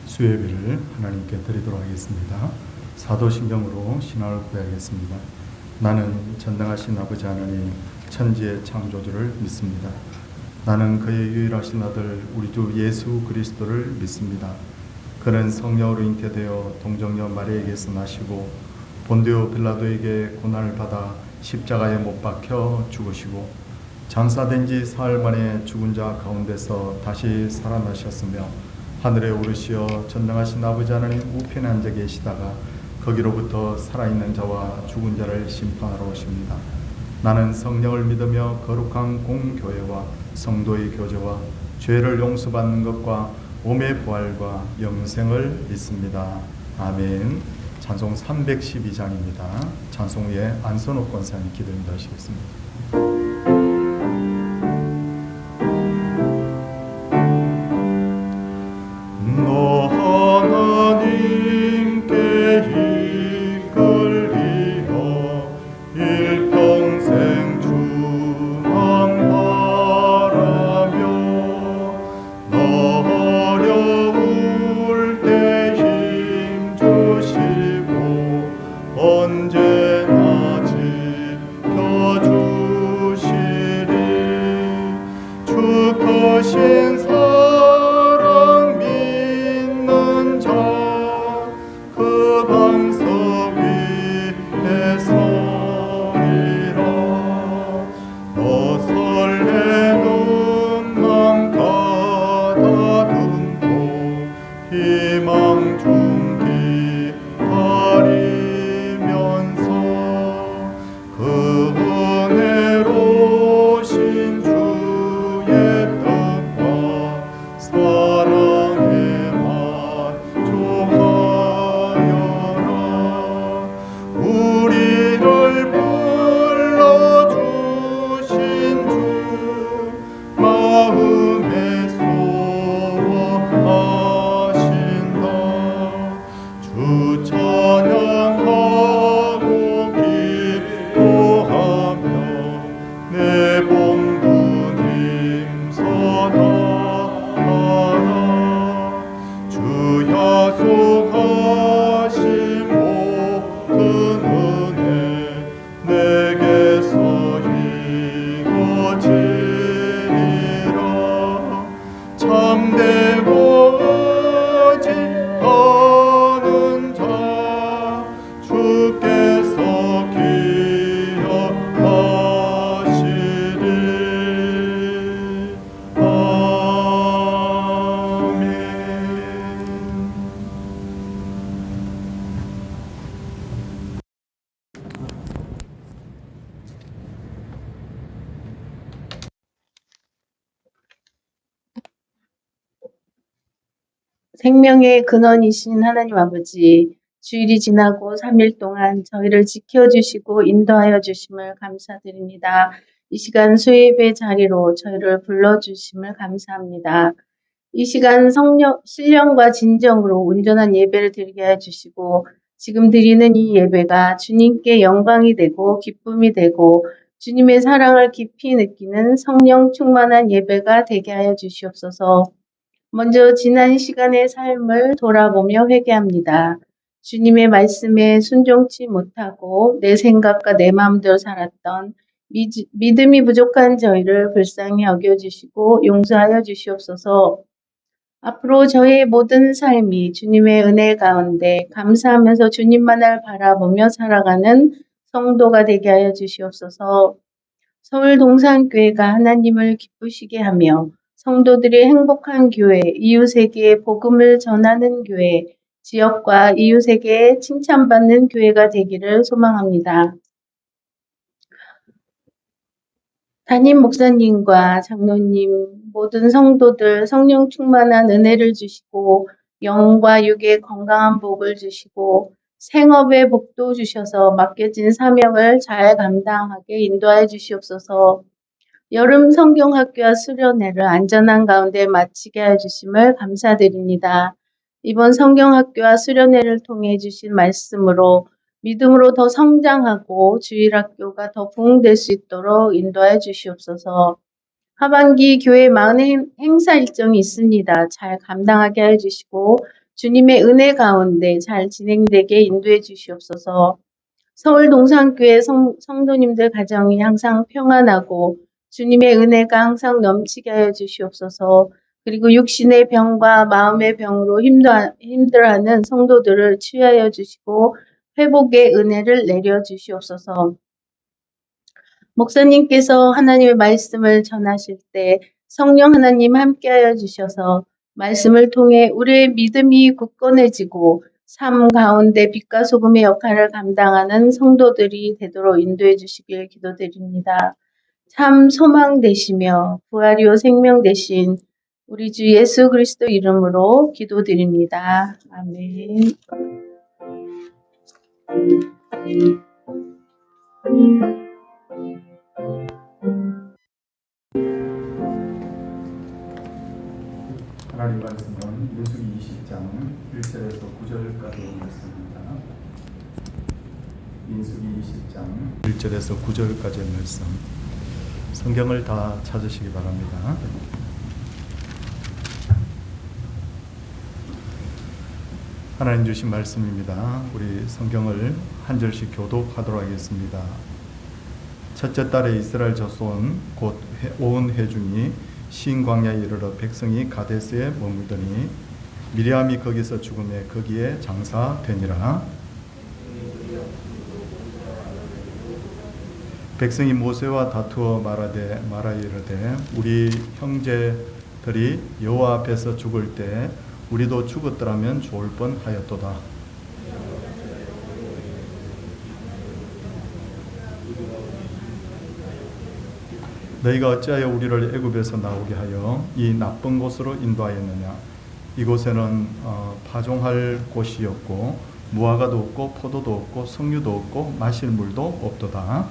수요예배를 하나님께 드리도록 하겠습니다. 사도신경으로 신앙을 고백하겠습니다. 나는 전능하신 아버지 하나님 천지의 창조주를 믿습니다. 나는 그의 유일하신 아들 우리 주 예수 그리스도를 믿습니다. 그는 성령으로 잉태되어 동정녀 마리아에게서 나시고 본디오 빌라도에게 고난을 받아 십자가에 못 박혀 죽으시고 장사된 지 사흘 만에 죽은 자 가운데서 다시 살아나셨으며 하늘에 오르시어 전능하신 아버지 하나님 우편에 앉아 계시다가 거기로부터 살아있는 자와 죽은 자를 심판하러 오십니다. 나는 성령을 믿으며 거룩한 공교회와 성도의 교제와 죄를 용서받는 것과 몸의 부활과 영생을 믿습니다. 아멘. 찬송 312장입니다. 찬송 후에 안선옥 권사님 기도 인도하시겠습니다. 생명의 근원이신 하나님 아버지, 주일이 지나고 3일 동안 저희를 지켜주시고 인도하여 주심을 감사드립니다. 이 시간 수요예배 자리로 저희를 불러주심을 감사합니다. 이 시간 신령과 진정으로 온전한 예배를 드리게 해주시고 지금 드리는 이 예배가 주님께 영광이 되고 기쁨이 되고 주님의 사랑을 깊이 느끼는 성령 충만한 예배가 되게 하여 주시옵소서. 먼저 지난 시간의 삶을 돌아보며 회개합니다. 주님의 말씀에 순종치 못하고 내 생각과 내 마음대로 살았던 믿음이 부족한 저희를 불쌍히 여겨주시고 용서하여 주시옵소서. 앞으로 저의 모든 삶이 주님의 은혜 가운데 감사하면서 주님만을 바라보며 살아가는 성도가 되게 하여 주시옵소서. 서울 동산교회가 하나님을 기쁘시게 하며 성도들이 행복한 교회, 이웃에게 복음을 전하는 교회, 지역과 이웃에게 칭찬받는 교회가 되기를 소망합니다. 담임 목사님과 장로님, 모든 성도들 성령 충만한 은혜를 주시고 영과 육의 건강한 복을 주시고 생업의 복도 주셔서 맡겨진 사명을 잘 감당하게 인도하여 주시옵소서. 여름 성경학교와 수련회를 안전한 가운데 마치게 해주심을 감사드립니다. 이번 성경학교와 수련회를 통해 주신 말씀으로 믿음으로 더 성장하고 주일학교가 더 부흥될 수 있도록 인도해 주시옵소서. 하반기 교회 많은 행사 일정이 있습니다. 잘 감당하게 해주시고 주님의 은혜 가운데 잘 진행되게 인도해 주시옵소서. 서울 동산교회 성도님들 가정이 항상 평안하고 주님의 은혜가 항상 넘치게 하여 주시옵소서. 그리고 육신의 병과 마음의 병으로 힘들어하는 성도들을 치유하여 주시고 회복의 은혜를 내려 주시옵소서. 목사님께서 하나님의 말씀을 전하실 때 성령 하나님 함께하여 주셔서 말씀을 통해 우리의 믿음이 굳건해지고 삶 가운데 빛과 소금의 역할을 감당하는 성도들이 되도록 인도해 주시길 기도드립니다. 참 소망 되시며 부활이요 생명 되신 우리 주 예수 그리스도 이름으로 기도드립니다. 아멘. 하나님 말씀은 민수기 20장 1절에서 9절까지 말씀입니다. 민수기 20장 1절에서 9절까지의 말씀. 성경을 다 찾으시기 바랍니다. 하나님 주신 말씀입니다. 우리 성경을 한 절씩 교독하도록 하겠습니다. 첫째 달에 이스라엘 자손 곧 온 회중이 신 광야에 이르러 백성이 가데스에 머물더니 미리암이 거기서 죽음에 거기에 장사되니라. 백성이 모세와 다투어 말하이르되 우리 형제들이 여호와 앞에서 죽을 때 우리도 죽었더라면 좋을 뻔하였도다. 너희가 어찌하여 우리를 애굽에서 나오게 하여 이 나쁜 곳으로 인도하였느냐. 이곳에는 파종할 곳이었고 무화과도 없고 포도도 없고 석류도 없고 마실 물도 없도다.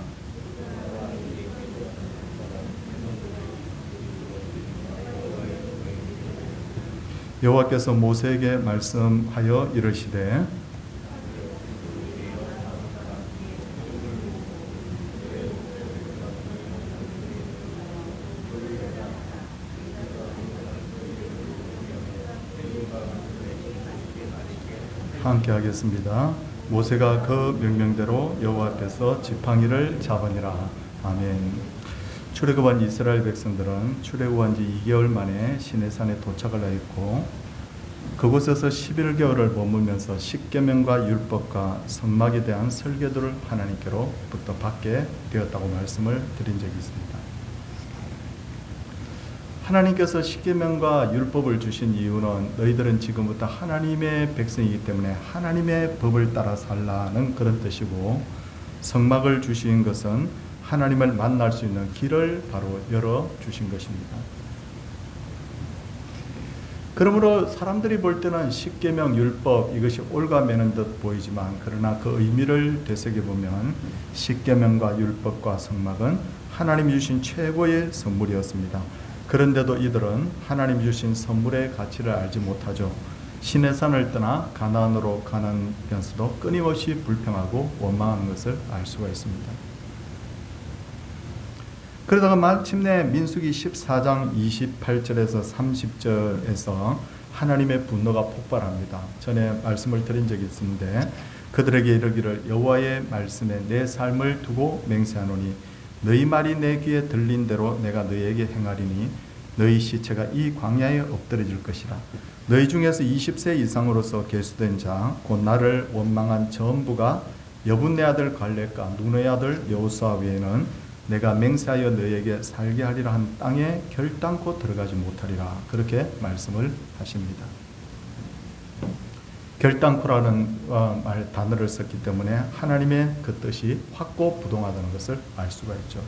여호와께서 모세에게 말씀하여 이르시되 함께 하겠습니다. 모세가 그 명령대로 여호와 앞에서 지팡이를 잡으니라. 아멘. 출애굽한 이스라엘 백성들은 출애굽한 지 2개월 만에 시내산에 도착을 하였고 그곳에서 11개월을 머물면서 십계명과 율법과 성막에 대한 설교들을 하나님께로부터 받게 되었다고 말씀을 드린 적이 있습니다. 하나님께서 십계명과 율법을 주신 이유는 너희들은 지금부터 하나님의 백성이기 때문에 하나님의 법을 따라 살라는 그런 뜻이고, 성막을 주신 것은 하나님을 만날 수 있는 길을 바로 열어주신 것입니다. 그러므로 사람들이 볼 때는 십계명 율법 이것이 올가매는 듯 보이지만, 그러나 그 의미를 되새겨보면 십계명과 율법과 성막은 하나님이 주신 최고의 선물이었습니다. 그런데도 이들은 하나님 주신 선물의 가치를 알지 못하죠. 시내산을 떠나 가나안으로 가면서도 끊임없이 불평하고 원망하는 것을 알 수가 있습니다. 그러다가 마침내 민수기 14장 28절에서 30절에서 하나님의 분노가 폭발합니다. 전에 말씀을 드린 적이 있는데, 그들에게 이르기를 여호와의 말씀에 내 삶을 두고 맹세하노니 너희 말이 내 귀에 들린 대로 내가 너희에게 행하리니 너희 시체가 이 광야에 엎드려질 것이라. 너희 중에서 20세 이상으로서 계수된 자 곧 나를 원망한 전부가 여분네 아들 갈렙과 눈의 아들 여호수아 외에는 내가 맹세하여 너희에게 살게 하리라 한 땅에 결단코 들어가지 못하리라. 그렇게 말씀을 하십니다. 결단코라는 단어를 썼기 때문에 하나님의 그 뜻이 확고부동하다는 것을 알 수가 있죠.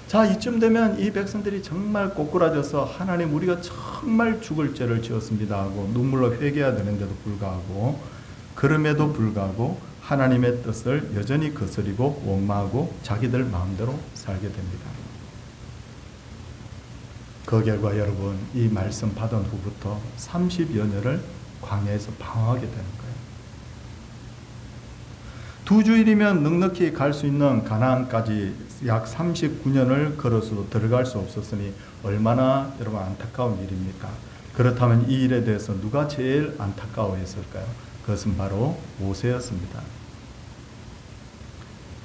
자, 이쯤 되면 이 백성들이 정말 꼬꾸라져서 하나님 우리가 정말 죽을 죄를 지었습니다 하고 눈물로 회개해야 되는데도 불구하고, 그럼에도 불구하고 하나님의 뜻을 여전히 거스리고 원망하고 자기들 마음대로 살게 됩니다. 그 결과 여러분, 이 말씀 받은 후부터 30여 년을 광야에서 방황하게 되는 거예요. 2주일이면 넉넉히 갈 수 있는 가나안까지 약 39년을 걸어서도 들어갈 수 없었으니 얼마나 여러분 안타까운 일입니까? 그렇다면 이 일에 대해서 누가 제일 안타까워했을까요? 그것은 바로 모세였습니다.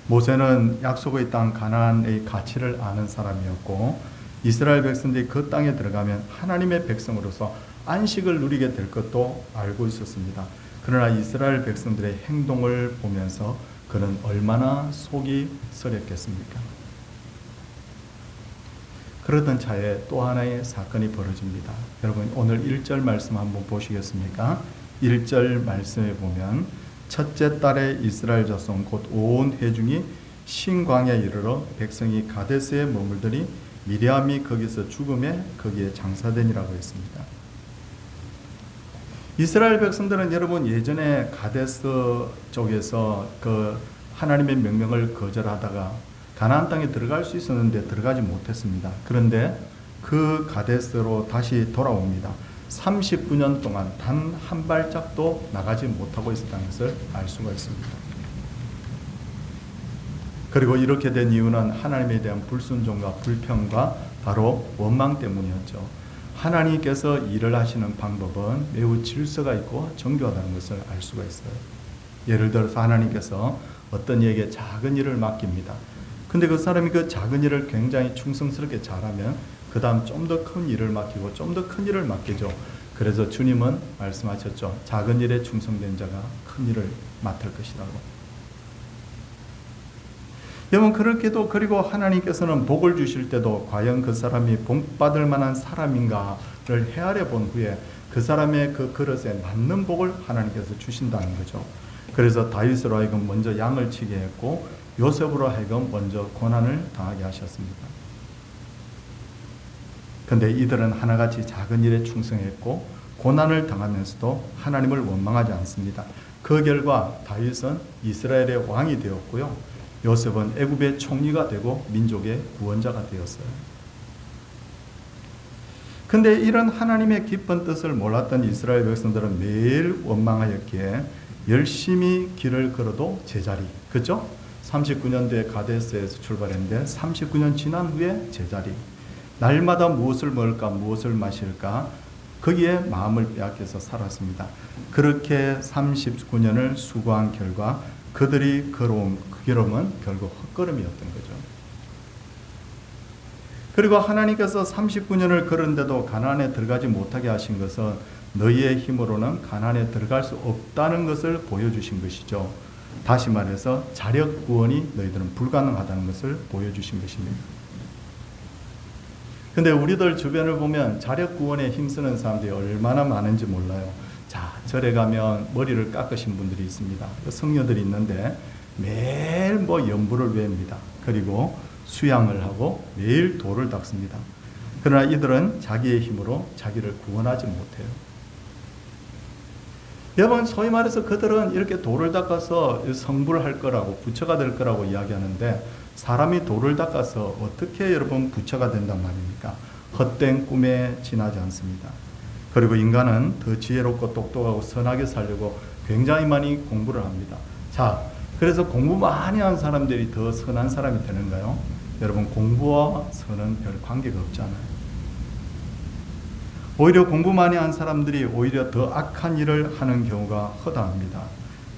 모세는 약속의 땅 가나안의 가치를 아는 사람이었고 이스라엘 백성들이 그 땅에 들어가면 하나님의 백성으로서 안식을 누리게 될 것도 알고 있었습니다. 그러나 이스라엘 백성들의 행동을 보면서 그는 얼마나 속이 쓰렸겠습니까? 그러던 차에 또 하나의 사건이 벌어집니다. 여러분 오늘 1절 말씀 한번 보시겠습니까? 1절 말씀에 보면 첫째 달에 이스라엘 자손 곧 온 회중이 신광야에 이르러 백성이 가데스에 머물더니 미리암이 거기서 죽음에 거기에 장사되니라고 했습니다. 이스라엘 백성들은 여러분 예전에 가데스 쪽에서 그 하나님의 명령을 거절하다가 가나안 땅에 들어갈 수 있었는데 들어가지 못했습니다. 그런데 그 가데스로 다시 돌아옵니다. 39년 동안 단 한 발짝도 나가지 못하고 있었다는 것을 알 수가 있습니다. 그리고 이렇게 된 이유는 하나님에 대한 불순종과 불평과 바로 원망 때문이었죠. 하나님께서 일을 하시는 방법은 매우 질서가 있고 정교하다는 것을 알 수가 있어요. 예를 들어서 하나님께서 어떤 이에게 작은 일을 맡깁니다. 근데 그 사람이 그 작은 일을 굉장히 충성스럽게 잘하면 그 다음 좀 더 큰 일을 맡기고 좀 더 큰 일을 맡기죠. 그래서 주님은 말씀하셨죠. 작은 일에 충성된 자가 큰 일을 맡을 것이라고. 여러분 그렇게도 그리고 하나님께서는 복을 주실 때도 과연 그 사람이 복받을 만한 사람인가를 헤아려 본 후에 그 사람의 그 그릇에 맞는 복을 하나님께서 주신다는 거죠. 그래서 다윗으로 하여금 먼저 양을 치게 했고 요셉으로 하여금 먼저 고난을 당하게 하셨습니다. 그런데 이들은 하나같이 작은 일에 충성했고 고난을 당하면서도 하나님을 원망하지 않습니다. 그 결과 다윗은 이스라엘의 왕이 되었고요. 요셉은 애굽의 총리가 되고 민족의 구원자가 되었어요. 그런데 이런 하나님의 깊은 뜻을 몰랐던 이스라엘 백성들은 매일 원망하였기에 열심히 길을 걸어도 제자리, 그죠? 39년도에 가데스에서 출발했는데 39년 지난 후에 제자리. 날마다 무엇을 먹을까 무엇을 마실까 거기에 마음을 빼앗겨서 살았습니다. 그렇게 39년을 수고한 결과 그들이 걸어온 그 길은 결국 헛걸음이었던 거죠. 그리고 하나님께서 39년을 걸은데도 가나안에 들어가지 못하게 하신 것은 너희의 힘으로는 가나안에 들어갈 수 없다는 것을 보여주신 것이죠. 다시 말해서 자력 구원이 너희들은 불가능하다는 것을 보여주신 것입니다. 근데 우리들 주변을 보면 자력 구원에 힘쓰는 사람들이 얼마나 많은지 몰라요. 자, 절에 가면 머리를 깎으신 분들이 있습니다. 성녀들이 있는데 매일 연부를 외웁니다. 그리고 수양을 하고 매일 돌을 닦습니다. 그러나 이들은 자기의 힘으로 자기를 구원하지 못해요. 여러분 소위 말해서 그들은 이렇게 돌을 닦아서 성불을 할 거라고 부처가 될 거라고 이야기하는데 사람이 돌을 닦아서 어떻게 여러분 부처가 된단 말입니까? 헛된 꿈에 지나지 않습니다. 그리고 인간은 더 지혜롭고 똑똑하고 선하게 살려고 굉장히 많이 공부를 합니다. 자, 그래서 공부 많이 한 사람들이 더 선한 사람이 되는가요? 여러분 공부와 선은 별 관계가 없잖아요. 오히려 공부 많이 한 사람들이 오히려 더 악한 일을 하는 경우가 허다합니다.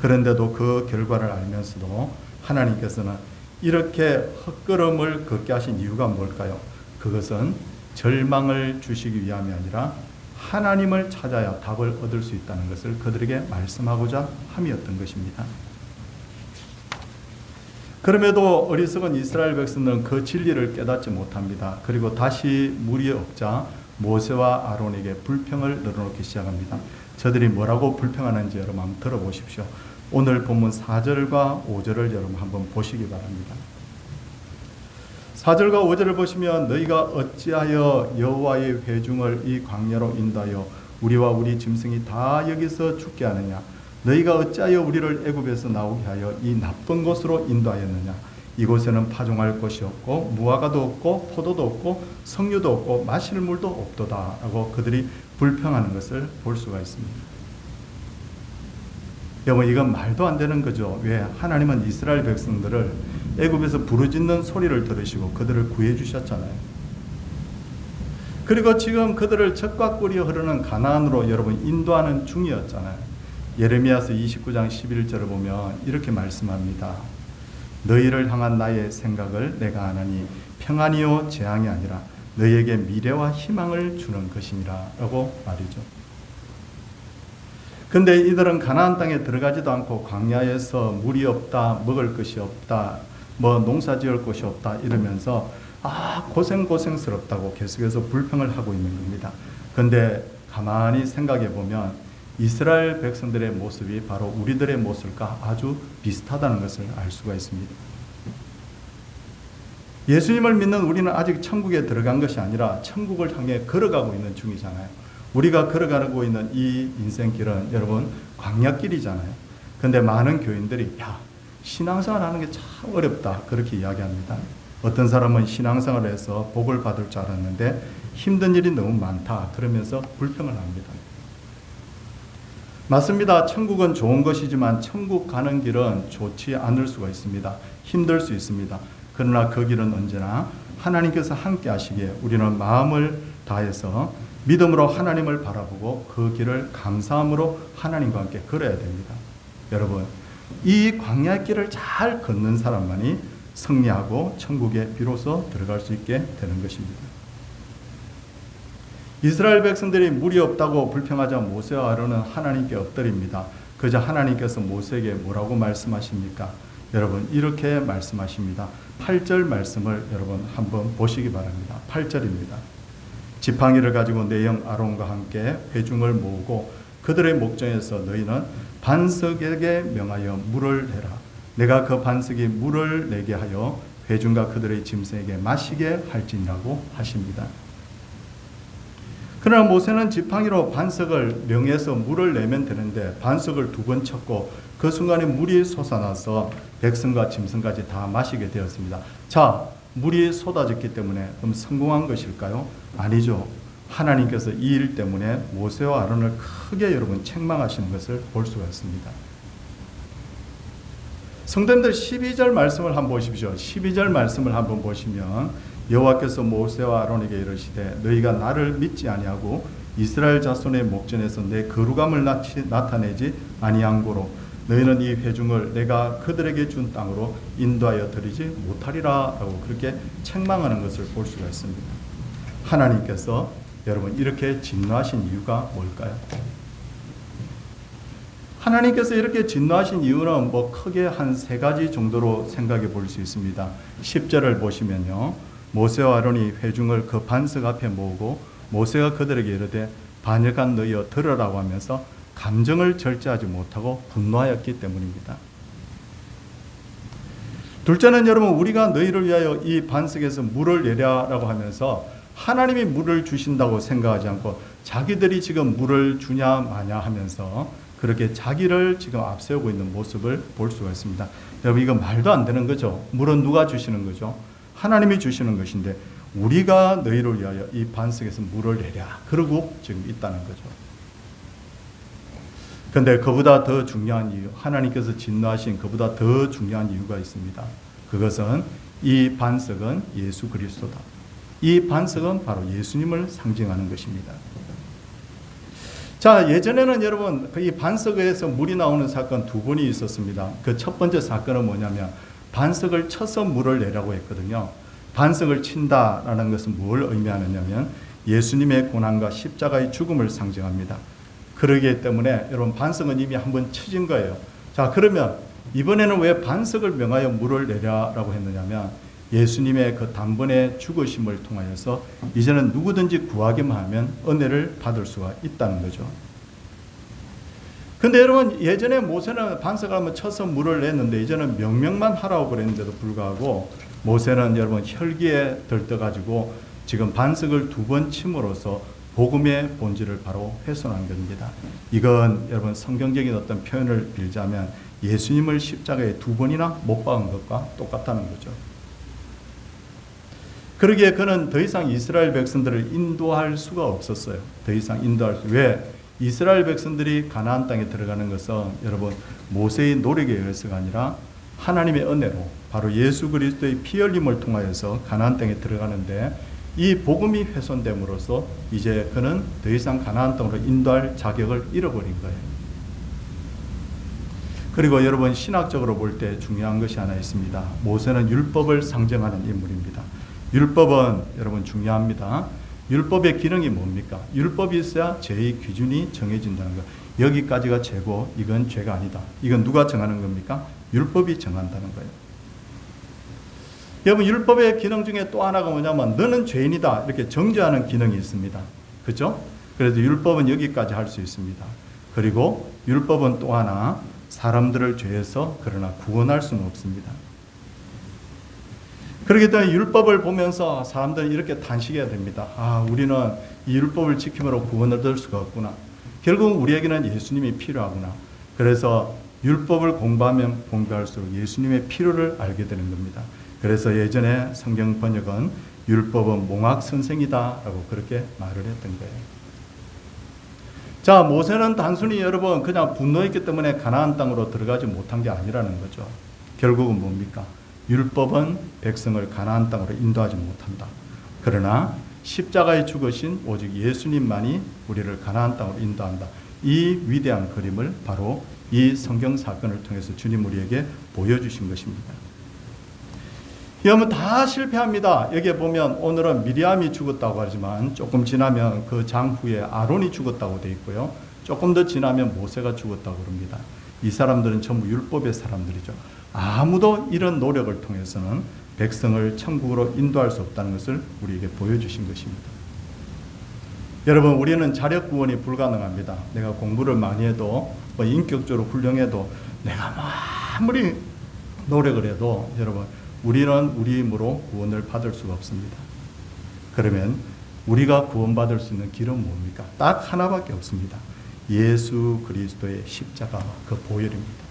그런데도 그 결과를 알면서도 하나님께서는 이렇게 헛걸음을 걷게 하신 이유가 뭘까요? 그것은 절망을 주시기 위함이 아니라 하나님을 찾아야 답을 얻을 수 있다는 것을 그들에게 말씀하고자 함이었던 것입니다. 그럼에도 어리석은 이스라엘 백성들은 그 진리를 깨닫지 못합니다. 그리고 다시 물이 없자 모세와 아론에게 불평을 늘어놓기 시작합니다. 저들이 뭐라고 불평하는지 여러분 한번 들어보십시오. 오늘 본문 4절과 5절을 여러분 한번 보시기 바랍니다. 4절과 5절을 보시면 너희가 어찌하여 여호와의 회중을 이 광야로 인도하여 우리와 우리 짐승이 다 여기서 죽게 하느냐. 너희가 어찌하여 우리를 애굽에서 나오게 하여 이 나쁜 곳으로 인도하였느냐. 이곳에는 파종할 것이 없고 무화과도 없고 포도도 없고 석류도 없고 마실 물도 없도다 라고 그들이 불평하는 것을 볼 수가 있습니다. 여러분 이건 말도 안 되는 거죠. 왜? 하나님은 이스라엘 백성들을 애굽에서 부르짖는 소리를 들으시고 그들을 구해 주셨잖아요. 그리고 지금 그들을 적과 꿀이 흐르는 가나안으로 여러분 인도하는 중이었잖아요. 예레미야서 29장 11절을 보면 이렇게 말씀합니다. 너희를 향한 나의 생각을 내가 아나니 평안이요 재앙이 아니라 너희에게 미래와 희망을 주는 것이니라 라고 말이죠. 근데 이들은 가나안 땅에 들어가지도 않고 광야에서 물이 없다, 먹을 것이 없다, 뭐 농사 지을 곳이 없다 이러면서 고생스럽다고 계속해서 불평을 하고 있는 겁니다. 근데 가만히 생각해 보면 이스라엘 백성들의 모습이 바로 우리들의 모습과 아주 비슷하다는 것을 알 수가 있습니다. 예수님을 믿는 우리는 아직 천국에 들어간 것이 아니라 천국을 향해 걸어가고 있는 중이잖아요. 우리가 걸어가고 있는 이 인생길은 여러분 광야길이잖아요. 근데 많은 교인들이 신앙생활 하는 게 참 어렵다 그렇게 이야기합니다. 어떤 사람은 신앙생활을 해서 복을 받을 줄 알았는데 힘든 일이 너무 많다 그러면서 불평을 합니다. 맞습니다. 천국은 좋은 것이지만 천국 가는 길은 좋지 않을 수가 있습니다. 힘들 수 있습니다. 그러나 그 길은 언제나 하나님께서 함께 하시기에 우리는 마음을 다해서 믿음으로 하나님을 바라보고 그 길을 감사함으로 하나님과 함께 걸어야 됩니다. 여러분, 이 광야의 길을 잘 걷는 사람만이 승리하고 천국에 비로소 들어갈 수 있게 되는 것입니다. 이스라엘 백성들이 물이 없다고 불평하자 모세와 아론은 하나님께 엎드립니다. 그저 하나님께서 모세에게 뭐라고 말씀하십니까? 여러분 이렇게 말씀하십니다. 8절 말씀을 여러분 한번 보시기 바랍니다. 8절입니다. 지팡이를 가지고 내 형 아론과 함께 회중을 모으고 그들의 목전에서 너희는 반석에게 명하여 물을 내라. 내가 그 반석이 물을 내게 하여 회중과 그들의 짐승에게 마시게 할지니라고 하십니다. 그러나 모세는 지팡이로 반석을 명해서 물을 내면 되는데 반석을 2번 쳤고 그 순간에 물이 솟아나서 백성과 짐승까지 다 마시게 되었습니다. 자, 물이 쏟아졌기 때문에 그럼 성공한 것일까요? 아니죠. 하나님께서 이 일 때문에 모세와 아론을 크게 여러분 책망하시는 것을 볼 수가 있습니다. 성도님들 12절 말씀을 한번 보십시오. 12절 말씀을 한번 보시면 여호와께서 모세와 아론에게 이르시되 너희가 나를 믿지 아니하고 이스라엘 자손의 목전에서 내 거룩함을 나타내지 아니한 고로 너희는 이 회중을 내가 그들에게 준 땅으로 인도하여 드리지 못하리라 라고 그렇게 책망하는 것을 볼 수가 있습니다. 하나님께서 여러분 이렇게 진노하신 이유가 뭘까요? 하나님께서 이렇게 진노하신 이유는 크게 한 3가지 정도로 생각해 볼 수 있습니다. 10절을 보시면요. 모세와 아론이 회중을 그 반석 앞에 모으고 모세가 그들에게 이르되 반역한 너희여 들으라고 하면서 감정을 절제하지 못하고 분노하였기 때문입니다. 둘째는 여러분 우리가 너희를 위하여 이 반석에서 물을 내려라고 하면서 하나님이 물을 주신다고 생각하지 않고 자기들이 지금 물을 주냐 마냐 하면서 그렇게 자기를 지금 앞세우고 있는 모습을 볼 수가 있습니다. 여러분 이거 말도 안 되는 거죠. 물은 누가 주시는 거죠? 하나님이 주시는 것인데 우리가 너희를 위하여 이 반석에서 물을 내랴 그러고 지금 있다는 거죠. 그런데 그보다 더 중요한 이유, 하나님께서 진노하신 그보다 더 중요한 이유가 있습니다. 그것은 이 반석은 예수 그리스도다. 이 반석은 바로 예수님을 상징하는 것입니다. 자, 예전에는 여러분 이 반석에서 물이 나오는 사건 2번이 있었습니다. 그 첫 번째 사건은 뭐냐면 반석을 쳐서 물을 내라고 했거든요. 반석을 친다라는 것은 뭘 의미하느냐면 예수님의 고난과 십자가의 죽음을 상징합니다. 그러기 때문에 여러분 반석은 이미 한번 쳐진 거예요. 자, 그러면 이번에는 왜 반석을 명하여 물을 내라라고 했느냐면 예수님의 그 단번에 죽으심을 통하여서 이제는 누구든지 구하기만 하면 은혜를 받을 수가 있다는 거죠. 근데 여러분 예전에 모세는 반석을 한번 쳐서 물을 냈는데 이제는 명령만 하라고 그랬는데도 불구하고 모세는 여러분 혈기에 들떠가지고 지금 반석을 2번 침으로써 복음의 본질을 바로 훼손한 겁니다. 이건 여러분 성경적인 어떤 표현을 빌자면 예수님을 십자가에 2번이나 못 박은 것과 똑같다는 거죠. 그러기에 그는 더 이상 이스라엘 백성들을 인도할 수가 없었어요. 더 이상 인도할 수. 왜? 이스라엘 백성들이 가나안 땅에 들어가는 것은 여러분 모세의 노력에 의해서가 아니라 하나님의 은혜로 바로 예수 그리스도의 피 흘림을 통하여서 가나안 땅에 들어가는데 이 복음이 훼손됨으로써 이제 그는 더 이상 가나안 땅으로 인도할 자격을 잃어버린 거예요. 그리고 여러분, 신학적으로 볼 때 중요한 것이 하나 있습니다. 모세는 율법을 상징하는 인물입니다. 율법은 여러분 중요합니다. 율법의 기능이 뭡니까? 율법이 있어야 죄의 기준이 정해진다는 것. 여기까지가 죄고 이건 죄가 아니다. 이건 누가 정하는 겁니까? 율법이 정한다는 거예요. 여러분, 율법의 기능 중에 또 하나가 뭐냐면 너는 죄인이다 이렇게 정죄하는 기능이 있습니다. 그렇죠? 그래서 율법은 여기까지 할 수 있습니다. 그리고 율법은 또 하나 사람들을 죄에서 그러나 구원할 수는 없습니다. 그렇기 때문에 율법을 보면서 사람들은 이렇게 탄식해야 됩니다. 우리는 이 율법을 지킴으로 구원을 얻을 수가 없구나. 결국 우리에게는 예수님이 필요하구나. 그래서 율법을 공부하면 공부할수록 예수님의 필요를 알게 되는 겁니다. 그래서 예전에 성경 번역은 율법은 몽학 선생이다라고 그렇게 말을 했던 거예요. 자, 모세는 단순히 여러분 그냥 분노했기 때문에 가나안 땅으로 들어가지 못한 게 아니라는 거죠. 결국은 뭡니까? 율법은 백성을 가나안 땅으로 인도하지 못한다. 그러나 십자가에 죽으신 오직 예수님만이 우리를 가나안 땅으로 인도한다. 이 위대한 그림을 바로 이 성경 사건을 통해서 주님 우리에게 보여주신 것입니다. 여러분, 다 실패합니다. 여기에 보면 오늘은 미리암이 죽었다고 하지만 조금 지나면 그 장 후에 아론이 죽었다고 되어 있고요. 조금 더 지나면 모세가 죽었다고 그럽니다. 이 사람들은 전부 율법의 사람들이죠. 아무도 이런 노력을 통해서는 백성을 천국으로 인도할 수 없다는 것을 우리에게 보여주신 것입니다. 여러분, 우리는 자력 구원이 불가능합니다. 내가 공부를 많이 해도 인격적으로 훌륭해도 내가 아무리 노력을 해도 여러분 우리는 우리 힘으로 구원을 받을 수가 없습니다. 그러면 우리가 구원받을 수 있는 길은 뭡니까? 딱 하나밖에 없습니다. 예수 그리스도의 십자가와 그 보혈입니다.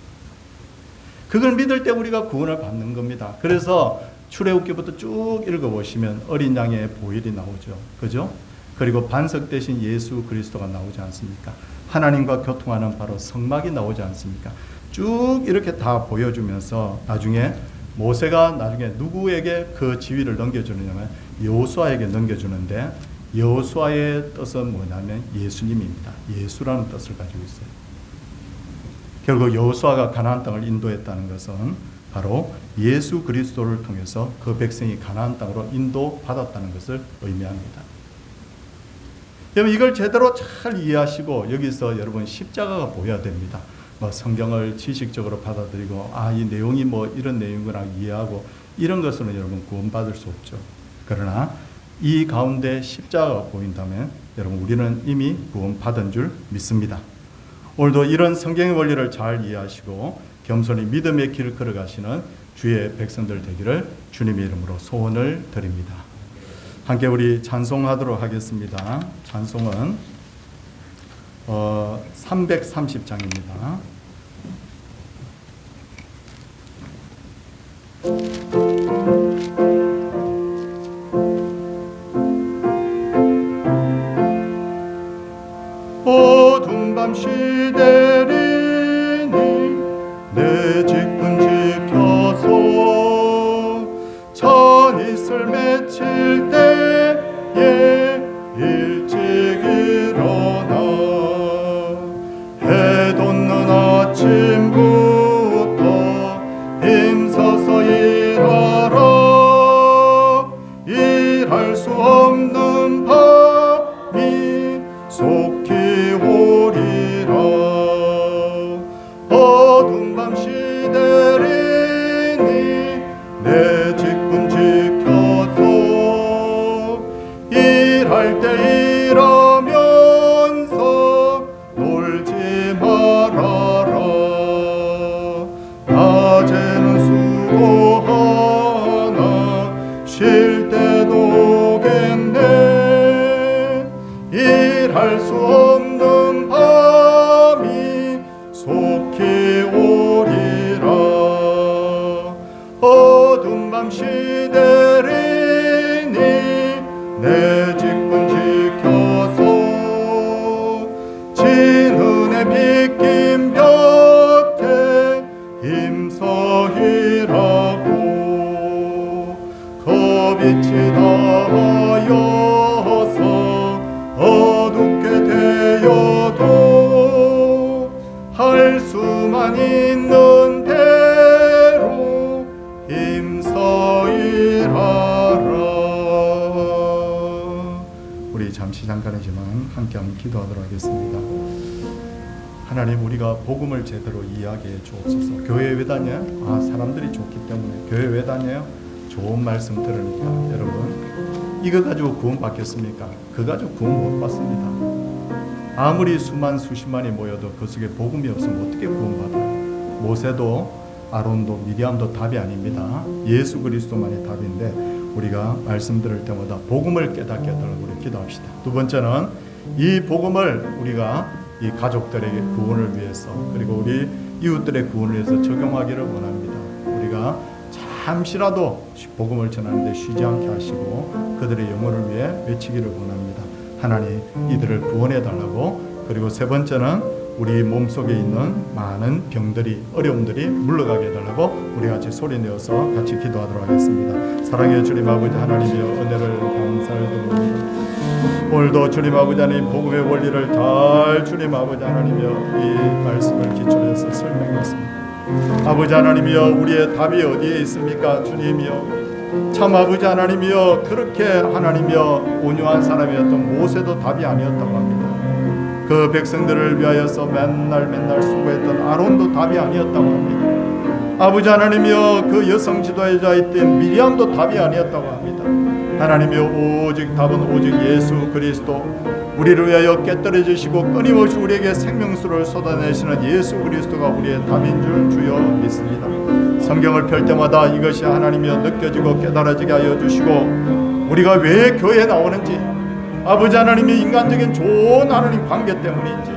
그걸 믿을 때 우리가 구원을 받는 겁니다. 그래서 출애굽기부터 쭉 읽어보시면 어린 양의 보혈이 나오죠. 그죠? 그리고 반석 대신 예수 그리스도가 나오지 않습니까? 하나님과 교통하는 바로 성막이 나오지 않습니까? 쭉 이렇게 다 보여주면서 나중에 모세가 나중에 누구에게 그 지위를 넘겨주느냐면 여호수아에게 넘겨주는데 여호수아의 뜻은 뭐냐면 예수님입니다. 예수라는 뜻을 가지고 있어요. 결국 여호수아가 가나안 땅을 인도했다는 것은 바로 예수 그리스도를 통해서 그 백성이 가나안 땅으로 인도받았다는 것을 의미합니다. 여러분, 이걸 제대로 잘 이해하시고 여기서 여러분 십자가가 보여야 됩니다. 성경을 지식적으로 받아들이고 이 내용이 이런 내용이구나 이해하고 이런 것으로는 여러분 구원받을 수 없죠. 그러나 이 가운데 십자가가 보인다면 여러분 우리는 이미 구원받은 줄 믿습니다. 오늘도 이런 성경의 원리를 잘 이해하시고 겸손히 믿음의 길을 걸어가시는 주의 백성들 되기를 주님의 이름으로 소원을 드립니다. 함께 우리 찬송하도록 하겠습니다. 찬송은 330장입니다. 어두운 밤 시대리니 내 직분 지켜서 전이슬 맺힐 때에 일찍 일어나 해 돋는 아침부터 힘써서 일하라. 일할 수 없는 밤이 속히 오리라. 어두운 밤 시대리니 내 직분 지켜서 일할 때 일하면서 놀지 말아라. 낮에는 수고하나 쉴 때도 오겠네. 일할 수 없는 밤이 속히 오리라. 어두운 밤 시대리니 내 직분 지켜서 진은혜 빗긴 볕에 힘써 일하고 그 빛이 닿아요 시간 있는 대로 힘써 일하라. 우리 잠시 잠깐이지만 함께 한번 기도하도록 하겠습니다. 하나님, 우리가 복음을 제대로 이해하게 주옵소서. 교회 왜 다녀요? 사람들이 좋기 때문에. 교회 왜 다녀요? 좋은 말씀 들으니까. 여러분, 이거 가지고 구원 받겠습니까? 그거 가지고 구원 못 받습니다. 아무리 수만 수십만이 모여도 그 속에 복음이 없으면 어떻게 구원받아요? 모세도 아론도 미리암도 답이 아닙니다. 예수 그리스도만이 답인데, 우리가 말씀 들을 때마다 복음을 깨닫게 해달라고 우리 기도합시다. 두 번째는 이 복음을 우리가 이 가족들의 구원을 위해서, 그리고 우리 이웃들의 구원을 위해서 적용하기를 원합니다. 우리가 잠시라도 복음을 전하는데 쉬지 않게 하시고 그들의 영혼을 위해 외치기를 원합니다. 하나님, 이들을 구원해 달라고. 그리고 세 번째는 우리 몸속에 있는 많은 병들이, 어려움들이 물러가게 해달라고 우리 같이 소리 내어서 같이 기도하도록 하겠습니다. 사랑의 주님 아버지 하나님이여, 은혜를 감사를 드립니다. 오늘도 주님 아버지 하나님 복음의 원리를 잘 주님 아버지 하나님이여 이 말씀을 기초해서 설명했습니다. 아버지 하나님이여, 우리의 답이 어디에 있습니까? 주님이여, 참 아버지 하나님이여, 그렇게 하나님이여 온유한 사람이었던 모세도 답이 아니었다고 합니다. 그 백성들을 위하여서 맨날 수고했던 아론도 답이 아니었다고 합니다. 아버지 하나님이여, 그 여성 지도자였던 미리암도 답이 아니었다고 합니다. 하나님이여, 오직 답은 오직 예수 그리스도, 우리를 위하여 깨뜨려 주시고 끊임없이 우리에게 생명수를 쏟아내시는 예수 그리스도가 우리의 답인 줄 주여 믿습니다. 성경을 펼 때마다 이것이 하나님이여 느껴지고 깨달아지게 하여 주시고, 우리가 왜 교회에 나오는지, 아버지 하나님이 인간적인 좋은 하나님 관계 때문인지,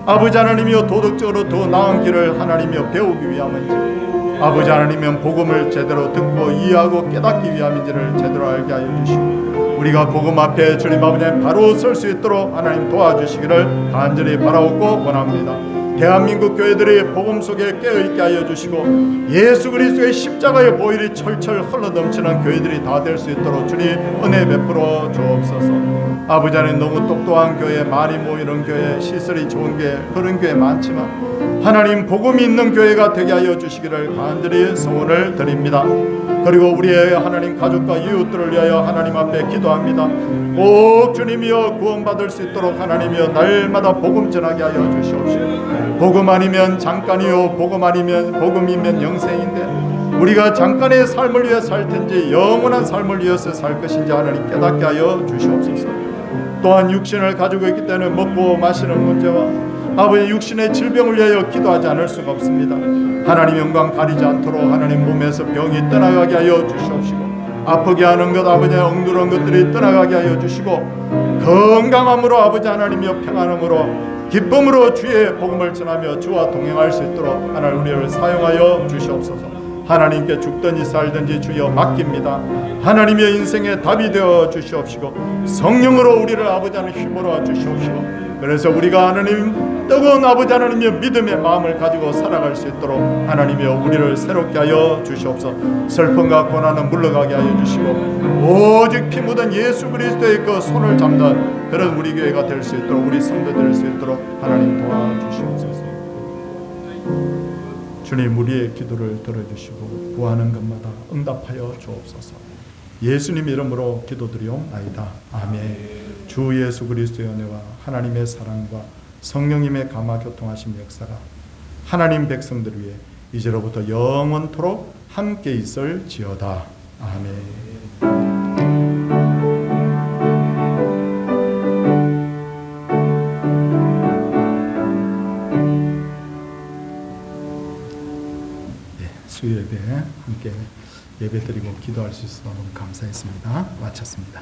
아버지 하나님이여 도덕적으로 더 나은 길을 하나님이여 배우기 위함인지, 아버지 하나님은 복음을 제대로 듣고 이해하고 깨닫기 위함인지를 제대로 알게 하여 주시고, 우리가 복음 앞에 주님 아버지 바로 설 수 있도록 하나님 도와주시기를 간절히 바라옵고 원합니다. 대한민국 교회들이 복음 속에 깨어있게 하여 주시고, 예수 그리스도의 십자가의 보혈이 철철 흘러넘치는 교회들이 다 될 수 있도록 주님 은혜 베풀어 주옵소서. 아버지 하나님, 너무 똑똑한 교회, 많이 모이는 교회, 시설이 좋은 교회, 그런 교회 많지만 하나님 복음이 있는 교회가 되게 하여 주시기를 간절히 소원을 드립니다. 그리고 우리의 하나님 가족과 이웃들을 위하여 하나님 앞에 기도합니다. 꼭 주님이여 구원받을 수 있도록 하나님이여 날마다 복음 전하게 하여 주시옵시고, 복음 아니면 잠깐이요, 복음 아니면 복음이면 영생인데 우리가 잠깐의 삶을 위해 살 텐지 영원한 삶을 위해서 살 것인지 하나님 깨닫게 하여 주시옵소서. 또한 육신을 가지고 있기 때문에 먹고 마시는 문제와 아버지 육신의 질병을 위하여 기도하지 않을 수가 없습니다. 하나님 영광 가리지 않도록 하나님 몸에서 병이 떠나가게 하여 주시옵시고, 아프게 하는 것 아버지 엉두러운 것들이 떠나가게 하여 주시고, 건강함으로 아버지 하나님이여 평안함으로 기쁨으로 주의 복음을 전하며 주와 동행할 수 있도록 하나님 우리를 사용하여 주시옵소서. 하나님께 죽든지 살든지 주여 맡깁니다. 하나님의 인생의 답이 되어 주시옵시고, 성령으로 우리를 아버지 하나님 힘으로 주시옵시고, 그래서 우리가 하나님 뜨거운 아버지 하나님의 믿음의 마음을 가지고 살아갈 수 있도록 하나님이여 우리를 새롭게 하여 주시옵소서. 슬픔과 고난은 물러가게 하여 주시고, 오직 피 묻은 예수 그리스도의 그 손을 잡는 그런 우리 교회가 될 수 있도록, 우리 성도 될 수 있도록 하나님 도와주시옵소서. 주님, 우리의 기도를 들어주시고 구하는 것마다 응답하여 주옵소서. 예수님 이름으로 기도드리옵나이다. 아멘. 주 예수 그리스도의 은혜와 하나님의 사랑과 성령님의 감화 교통하심 역사가 하나님 백성들 위해 이제로부터 영원토록 함께 있을지어다. 아멘. 수요예배 함께 예배드리고 기도할 수 있어서 너무 감사했습니다. 마쳤습니다.